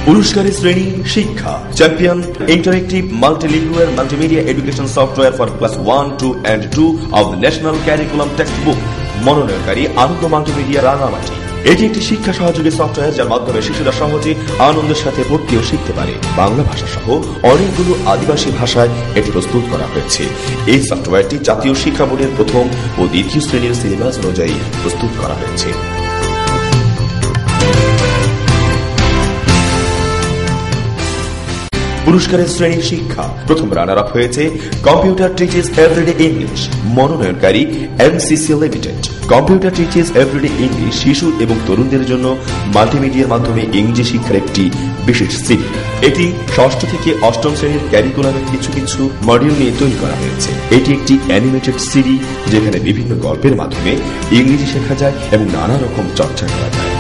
পুরস্কারের শ্রেণী শিক্ষা champion interactive multilingual multimedia education software for class 1, 2 and 2 of national curriculum text book. মনোনয়নকারী Ananda multimedia Rangamati. এটি একটি শিক্ষা সহযোগী সফটওয়্যার যার মাধ্যমে শিশুরা সহজে আনন্দের সাথে পড়তে ও শিখতে পারে। বাংলা ভাষা সহ অনেকগুলো আদিবাসী ভাষায় এটি প্রস্তুত করা হয়েছে। এই সফটওয়্যারটি জাতীয় শিক্ষা বোর্ডের প্রথম ও দ্বিতীয় শ্রেণীর সিলেবাস অনুযায়ী প্রস্তুত করা হয়েছে। পুরস্কারের শ্রেণী শিক্ষা প্রথম রানার আপ হয়েছে কম্পিউটার টিচেস এভরিডে ইংলিশ। মনোনয়নকারী MCC limited. Computer teaches everyday English শিশু এবং তরুণদের জন্য মাল্টিমিডিয়ার মাধ্যমে ইংরেজি শিক্ষার একটি বিশেষ সিডি। এটি ষষ্ঠ থেকে অষ্টম শ্রেণীর ক্যারিকুলামের কিছু কিছু মডিউল নিয়ে তৈরি করা হয়েছে। এটি একটি অ্যানিমেটেড সিডি যেখানে বিভিন্ন গল্পের মাধ্যমে ইংরেজি শেখা যায় এবং নানা রকম চর্চা করা যায়।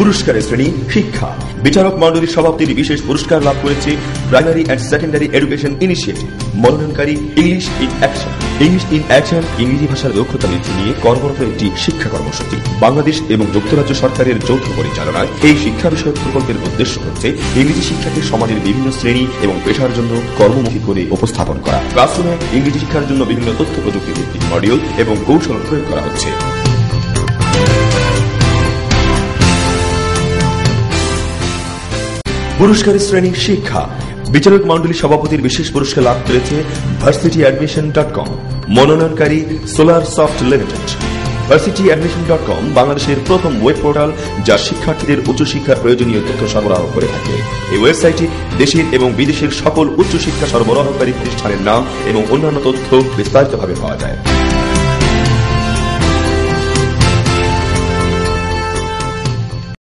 পুরস্কারের শ্রেণী শিক্ষা বিচারক মণ্ডলীর সভাপতির বিশেষ পুরস্কার লাভ করেছে primary and secondary education initiative. মনোনয়নকারী English in action. English in action ইংরেজি ভাষার দক্ষতা বৃদ্ধি নিয়ে কর্মরত একটি শিক্ষা কর্মসূচি। বাংলাদেশ এবং যুক্তরাজ্য সরকারের যৌথ পরিচালনায় এই শিক্ষা বিষয়ক প্রকল্পের উদ্দেশ্য হচ্ছে ইংরেজি শিক্ষাকে সমাজের বিভিন্ন শ্রেণী এবং পেশার জন্য কর্মমুখী করে উপস্থাপন করা। ক্লাসরুমে ইংরেজি শিক্ষার জন্য বিভিন্ন তথ্য প্রযুক্তি ভিত্তিক মডিউল এবং কৌশল প্রয়োগ করা হচ্ছে। পুরস্কারের শ্রেণী শিক্ষা বিচারক মণ্ডলীর সভাপতির বিশেষ পুরস্কার লাভ করেছে ভার্সিটিঅ্যাডমিশন.com। মনোনয়নকারী সোলার সফট লিমিটেড। ভার্সিটিঅ্যাডমিশন.com বাংলাদেশের প্রথম ওয়েব পোর্টাল যা শিক্ষার্থীদের উচ্চশিক্ষার প্রয়োজনীয় তথ্য সরবরাহ করে থাকে। এই ওয়েবসাইটে দেশের এবং বিদেশের সকল উচ্চশিক্ষা সরবরাহকারী প্রতিষ্ঠানের নাম এবং অন্যান্য তথ্য বিস্তারিতভাবে পাওয়া যায়।